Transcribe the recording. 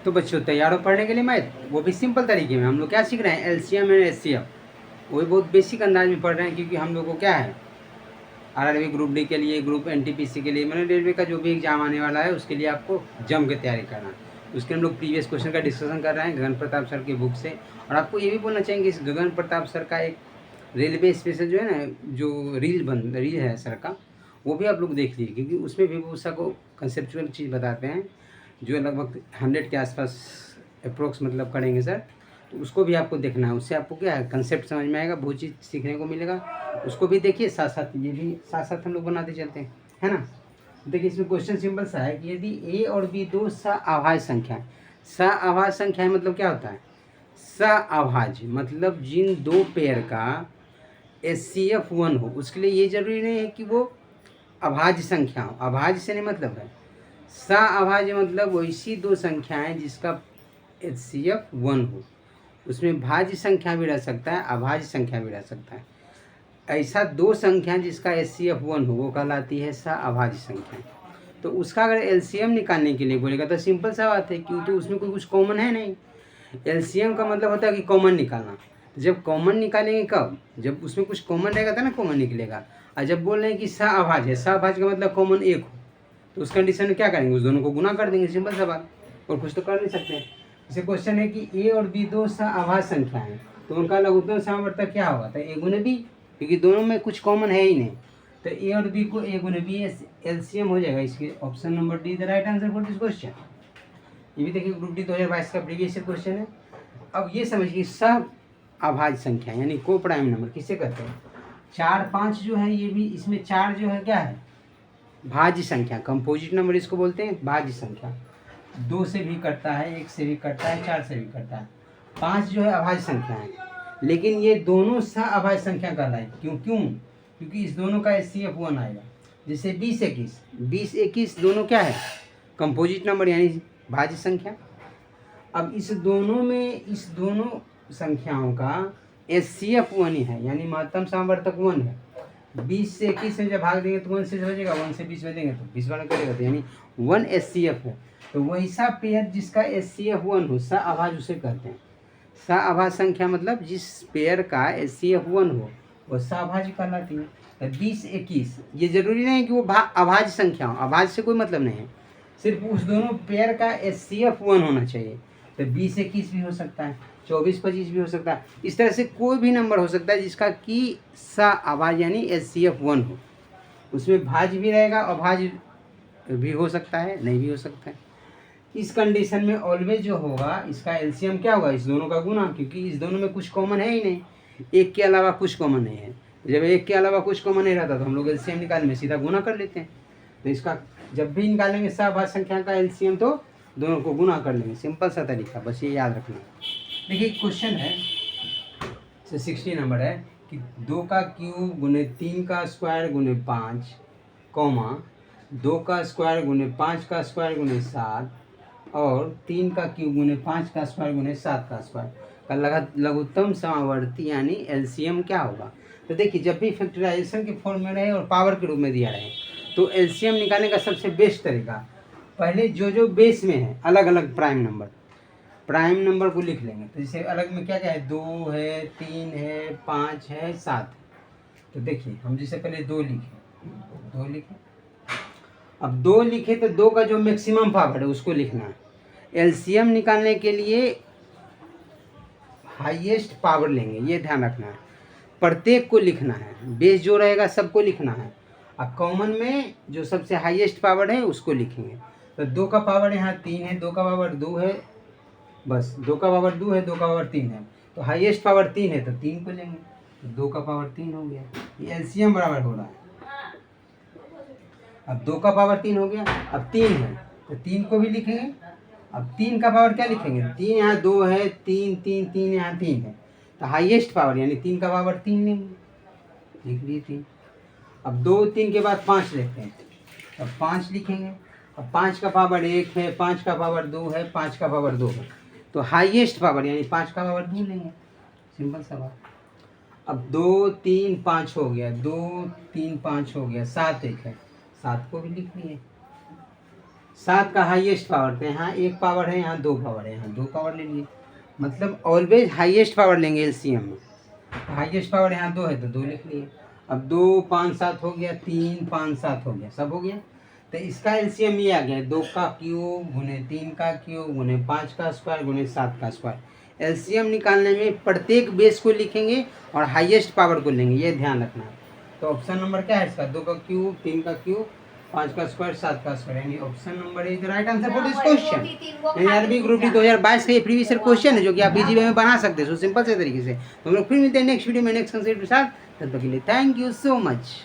तो बच्चों तैयार हो पढ़ने के लिए मैथ, वो भी सिंपल तरीके में। हम लोग क्या सीख रहे हैं, एलसीएम एंड एचसीएफ, वो भी बहुत बेसिक अंदाज में पढ़ रहे हैं, क्योंकि हम लोग को क्या है, आरआरबी ग्रुप डी के लिए, ग्रुप एनटीपीसी के लिए, मतलब रेलवे का जो भी एग्जाम आने वाला है उसके लिए आपको जम के तैयारी करना है। उसके हम लोग प्रीवियस क्वेश्चन का डिस्कशन कर रहे हैं गगन प्रताप सर की बुक से। और आपको ये भी बोलना चाहेंगे, इस गगन प्रताप सर का एक रेलवे स्पेशल जो है ना, जो रील है सर का, वो भी आप लोग देख लीजिए, क्योंकि उसमें भी वो को कंसेप्चुअल चीज़ बताते हैं जो लगभग 100 के आसपास अप्रोक्स मतलब करेंगे सर। तो उसको भी आपको देखना है, उससे आपको क्या है कंसेप्ट समझ में आएगा, बहुत चीज़ सीखने को मिलेगा। उसको भी देखिए, साथ साथ ये भी साथ साथ हम लोग बनाते चलते हैं, है ना। देखिए इसमें क्वेश्चन सिंपल सा है कि यदि ए और बी दो सअभाज्य संख्या, सअभाज्य संख्या मतलब क्या होता है, सअभाज्य मतलब जिन दो पेयर का HCF 1 हो, उसके लिए ये जरूरी नहीं है कि वो अभाज्य संख्या हो। अभाज्य से नहीं मतलब है, सअभाज्य मतलब वैसी दो संख्याएं जिसका HCF 1 हो। उसमें भाज्य संख्या भी रह सकता है, अभाज्य संख्या भी रह सकता है। ऐसा दो संख्या जिसका HCF 1 हो वो कहलाती है सअभाज्य संख्या। तो उसका अगर एलसीएम निकालने के लिए बोलेगा तो सिंपल सा बात है, क्योंकि तो उसमें कोई कुछ कॉमन है नहीं। एलसीएम का मतलब होता है कि कॉमन निकालना। जब कॉमन निकालेंगे कब, जब उसमें कुछ कॉमन रहेगा तो ना कॉमन निकलेगा। और जब बोल रहे हैं कि सअभाज्य है, सअभाज्य का मतलब कॉमन एक हो, तो उस कंडीशन में क्या करेंगे, उस दोनों को गुना कर देंगे, सिंपल सा बात। और कुछ तो कर नहीं सकते। जैसे क्वेश्चन है कि ए और बी दो सअभाज्य संख्या है, तो उनका लघुत्तम समावर्तक क्या होगा, तो ए गुने बी, क्योंकि दोनों में कुछ कॉमन है ही नहीं। तो ए और बी को ए गुने बी एलसीएम हो जाएगा। इसके option number D the right answer for this question. ये भी देखिए ग्रुप डी 2022 का प्रीवियस क्वेश्चन है। अब ये समझिए सअभाज्य संख्या यानी को प्राइम नंबर किसे कहते हैं, 4 5 जो है ये भी, इसमें 4 जो है क्या है भाज्य संख्या, कंपोजिट नंबर इसको बोलते हैं, भाज्य संख्या। 2 से भी कटता है, 1 से भी कटता है, 4 से भी कटता है। 5 जो है अभाज्य संख्या है, लेकिन ये दोनों सअभाज्य संख्या कहलाए। क्योंकि इस दोनों का HCF 1 आएगा। जैसे 20 21 दोनों क्या है कंपोजिट नंबर यानी भाज्य संख्या। अब इस दोनों संख्याओं का HCF 1 ही है, यानी महत्तम सामवर्तक 1 है। 20 से 21 में जब भाग देंगे तो 1 से बचेगा, 1 से 20 में देंगे तो 20 बना करेगा, तो यानी 1 HCF है। तो वैसा पेयर जिसका HCF 1 हो, सअभाज्य उसे कहते हैं। सअभाज्य संख्या मतलब जिस पेयर का HCF 1 हो वो सअभाज्य कहलाती है। तो 20 21 ये जरूरी नहीं है कि वो अभाज्य संख्या हो, अभाज्य से कोई मतलब नहीं है, सिर्फ उस दोनों पेयर का HCF 1 होना चाहिए। तो 20 21 भी हो सकता है, 24 25 भी हो सकता है। इस तरह से कोई भी नंबर हो सकता है जिसका कि सअभाज्य यानी HCF 1 हो। उसमें भाज्य भी रहेगा, अभाज्य भी हो सकता है, नहीं भी हो सकता है। इस कंडीशन में ऑलवेज जो होगा इसका एलसीएम क्या होगा, इस दोनों का गुना, क्योंकि इस दोनों में कुछ कॉमन है ही नहीं, एक के अलावा कुछ कॉमन नहीं है। जब एक के अलावा कुछ कॉमन नहीं रहता तो हम लोग एलसीएम निकालने में सीधा गुना कर लेते हैं। तो इसका जब भी निकालेंगे सअभाज्य संख्या का एलसीएम तो दोनों को गुना कर लेंगे, सिंपल सा तरीका, बस ये याद रखना। देखिए क्वेश्चन है 60 नंबर है कि 2 का क्यूब गुने 3 का स्क्वायर गुने 5, 2 का स्क्वायर गुने 5 का स्क्वायर गुने 7 और 3 का क्यूब गुने 5 का स्क्वायर गुने 7 का स्क्वायर का लघुत्तम समावर्ती यानी एलसीएम क्या होगा। तो देखिए जब भी फैक्टराइजेशन के फॉर्म में रहे और पावर के रूप में दिया रहे तो एलसीएम निकालने का सबसे बेस्ट तरीका, पहले जो बेस में है अलग अलग प्राइम नंबर को लिख लेंगे। तो जैसे अलग में क्या क्या है, 2 है, 3 है, 5 है, 7। तो देखिए हम जैसे पहले 2 लिखे, अब 2 लिखे तो 2 का जो मैक्सिमम पावर है उसको लिखना है। एलसीएम निकालने के लिए हाईएस्ट पावर लेंगे, ये ध्यान रखना है, प्रत्येक को लिखना है, बेस जो रहेगा सबको लिखना है, और कॉमन में जो सबसे हाईएस्ट पावर है उसको लिखेंगे। तो 2 का पावर यहाँ 3 है, 2 का पावर 2 है, बस 2 का पावर 2 है, 2 का पावर 3 है, तो हाईएस्ट पावर 3 है तो 3 को लेंगे, तो 2 का पावर 3 हो गया। ये एलसीएम बराबर हो रहा है। अब 2 का पावर 3 हो गया, अब 3 है तो 3 को भी लिखेंगे। अब 3 का पावर क्या लिखेंगे, 3 यहाँ 2 है, 3 यहाँ 3 है, तो हाईएस्ट पावर यानी 3 का पावर 3 लेंगे, लिख लिए 3। अब 2 3 के बाद 5 लेते हैं, अब 5 लिखेंगे। अब 5 का पावर 1 है, 5 का पावर 2 है, 5 का पावर 2 है, तो हाईएस्ट पावर यानी 5 का पावर 2 लेंगे, सिंपल सा बात। अब 2 3 5 हो गया, 2 3 5 हो गया, 7 1 है, 7 को भी लिख लिए। 7 का हाईएस्ट पावर, तो यहाँ 1 पावर है, यहाँ 2 पावर है, यहाँ 2 पावर ले लिए, मतलब ऑलवेज हाईएस्ट पावर लेंगे एलसीएम में। हाईएस्ट पावर यहाँ 2 है तो 2 लिख लिए। अब 2 5 7 हो गया, 3 5 7 हो गया, सब हो गया। तो इसका एलसीएम ये आ गया 2 का क्यूब गुने 3 का क्यूब गुने 5 का स्क्वायर गुने 7 का स्क्वायर। एलसीएम निकालने में प्रत्येक बेस को लिखेंगे और हाईएस्ट पावर को लेंगे, ये ध्यान रखना। तो ऑप्शन नंबर क्या है इसका, 2 का क्यूब 3 का क्यूब 5 का स्क्वायर 7 का स्क्वायर, यानी option number is the right answer for this question. RRB group D 2022 का ये प्रीवियस ईयर क्वेश्चन है जो कि आप इजी वे में बना सकते हैं, सो सिंपल से तरीके से। तो हम लोग फिर मिलते हैं नेक्स्ट वीडियो में नेक्स्ट कंसेप्ट के साथ, तब तक के लिए थैंक यू सो मच।